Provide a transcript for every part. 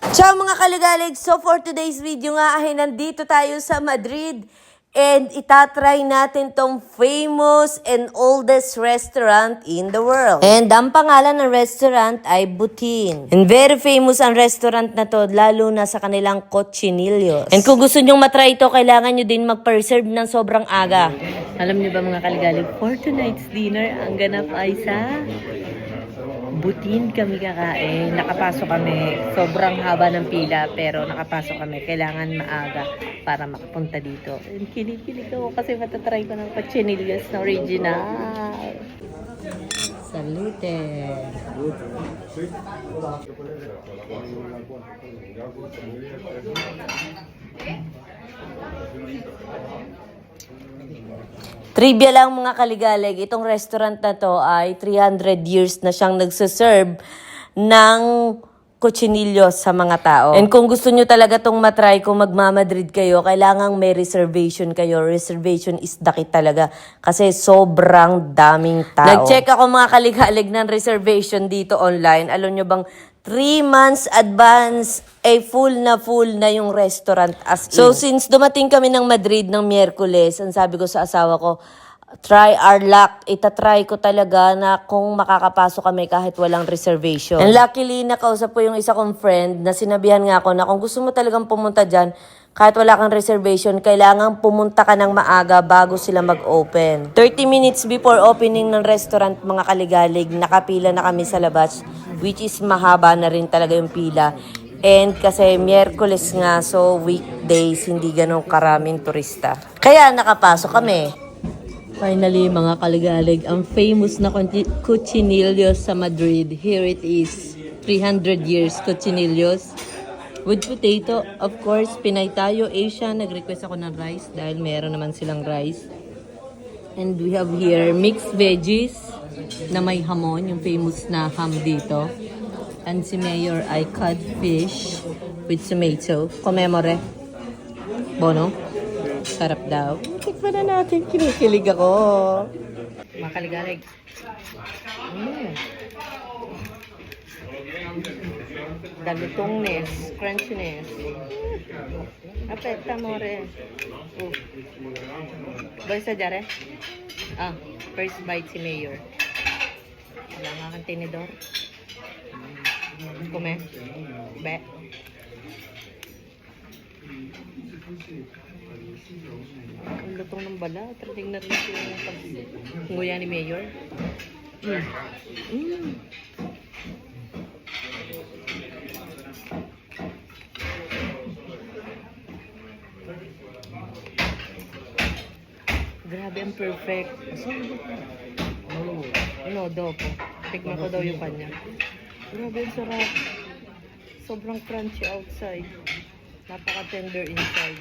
Ciao mga kaligalig! So for today's video nga ay nandito tayo sa Madrid and itatry natin tong famous and oldest restaurant in the world. And ang pangalan ng restaurant ay Butin. And very famous ang restaurant na to, lalo na sa kanilang cochinillos. And kung gusto nyong matry ito, kailangan nyo din mag-preserve ng sobrang aga. Alam niyo ba mga kaligalig, for tonight's dinner, ang ganap ay sa Butin kami kakain. Nakapasok kami. Sobrang haba ng pila pero nakapasok kami. Kailangan maaga para makapunta dito. Kilig-kilig ako kasi matatry ko ng cochinillos na original. Salute! Trivia lang mga kaligalig, itong restaurant na to ay 300 years na siyang nagsaserve ng cochinillos sa mga tao. And kung gusto nyo talaga tong matry, kung magmamadrid kayo, kailangang may reservation kayo. Reservation is the key talaga kasi sobrang daming tao. Nag-check ako mga kaligalig ng reservation dito online. Alam nyo bang 3 months advance, full na yung restaurant as in. So, since dumating kami ng Madrid ng Miyerkules, ang sabi ko sa asawa ko, try our luck. Itatry ko talaga na kung makakapasok kami kahit walang reservation. And luckily, nakausap ko yung isa kong friend na sinabihan nga ako na kung gusto mo talagang pumunta dyan, kahit wala kang reservation, kailangan pumunta ka ng maaga bago sila mag-open. 30 minutes before opening ng restaurant, mga kaligalig, nakapila na kami sa labas, which is mahaba na rin talaga yung pila. And kasi Miyerkules nga, so weekdays, hindi ganun karaming turista. Kaya nakapasok kami. Finally, mga kaligalig, ang famous na cochinillos sa Madrid. Here it is. 300 years cochinillos. With potato, of course, Pinay tayo, Asia. Nag-request ako ng rice dahil meron naman silang rice. And we have here mixed veggies na may hamon, yung famous na ham dito. And si Mayor ay codfish with tomato. Comemore. Bono. Sarap daw. Tikman na natin. Kinikilig ako. Mga kaligalig. Dalutongnes. Crunchiness. Apeta more. Boy sa jare? First bite si Mayor. Wala nga kang tinidor. Kume. Be. Ang lutong ng bala. Trating na rin yung pag-nguya ni Mayor. Grabe, ang perfect. Inodo po. Tikman ko daw yung kanya. Grabe, ang sarap. Sobrang crunchy outside. Napaka-tender inside.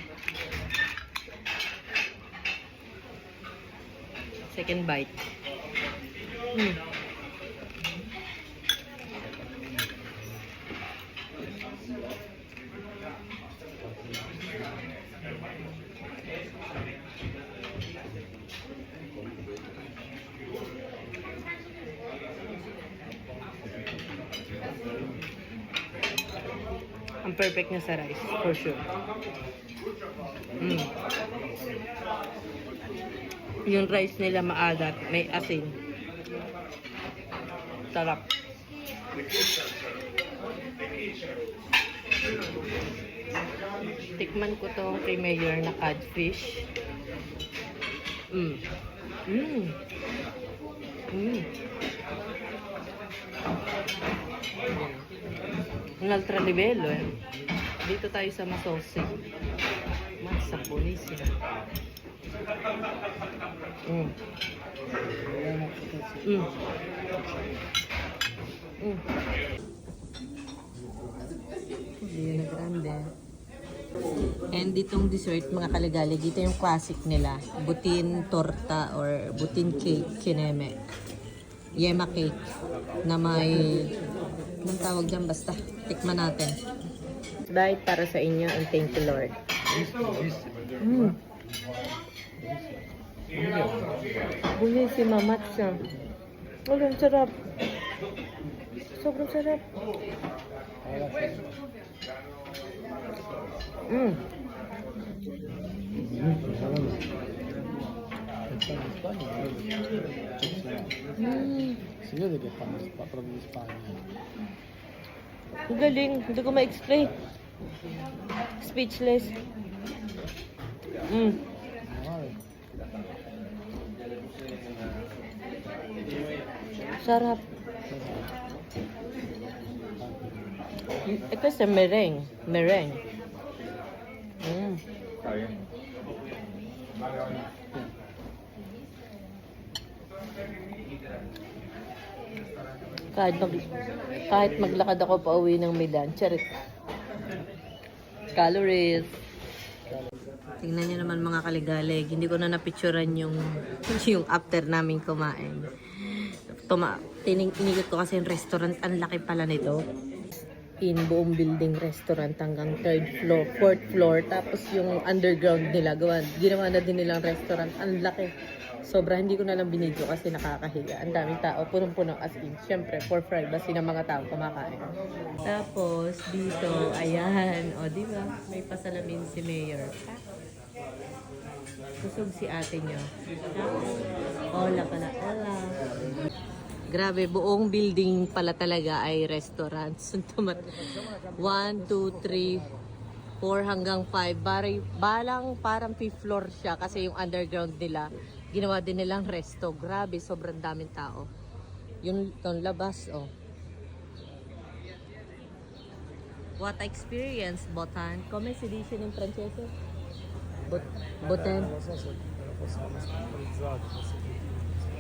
Second bite. Ang perfect niya sa rice, for sure. Yung rice nila maalat, may asin. Sarap. Tikman ko to kay Mayor na codfish. Un altro livello, Dito tayo sa Masosig. Masa buonissima. Yan na grande. And ditong dessert, mga kaligalig, ito yung classic nila. Butin torta or butin cake, kineme. Yema cake na may, anong tawag dyan, basta tikman natin. Bite para sa inyo and thank you Lord. Buonissima matcha. Ang sarap. Sobrang sarap. Mm. Siguro di ka pa from Espanya. Ang galing. Hindi ko ma-explain. Speechless. Mm. Okay. Sarap. Ito sa meringue. Meringue. Mm. Kahit maglakad ako pa uwi ng Milan, charit. Calories. Tingnan niyo naman mga kaligalig, hindi ko na napicturan yung after namin kumain. Inigot ko kasi yung restaurant, ang laki pala nito. In buong building restaurant hanggang 3rd floor, 4th floor. Tapos yung underground nila, ginawa na din nilang restaurant. Ang laki. Sobra, hindi ko na lang binidyo kasi nakakahiya. Ang daming tao, punong-puno as in. Siyempre, for privacy ng mga tao kumakain. Tapos, dito, ayan. O, di ba? May pasalamin si Mayor. Kusog si ate nyo. Hola pala. Hola. Grabe, buong building pala talaga ay restaurant. 1, 2, 3, 4 hanggang 5. Balang parang 5th floor siya kasi yung underground nila, ginawa din nilang resto. Grabe, sobrang daming tao. Yung labas, oh. What experience, Botan? Come si dice in francese? Botan?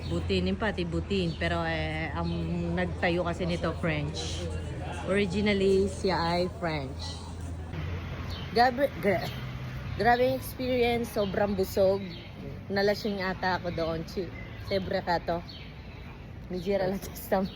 Butin, pati butin. Pero ang nagtayo kasi nito French. Originally, siya ay French. Grabe yung experience. Sobrang busog. Nalasing ata ako doon. Siyempre ka to. Nijira lang sa stomach.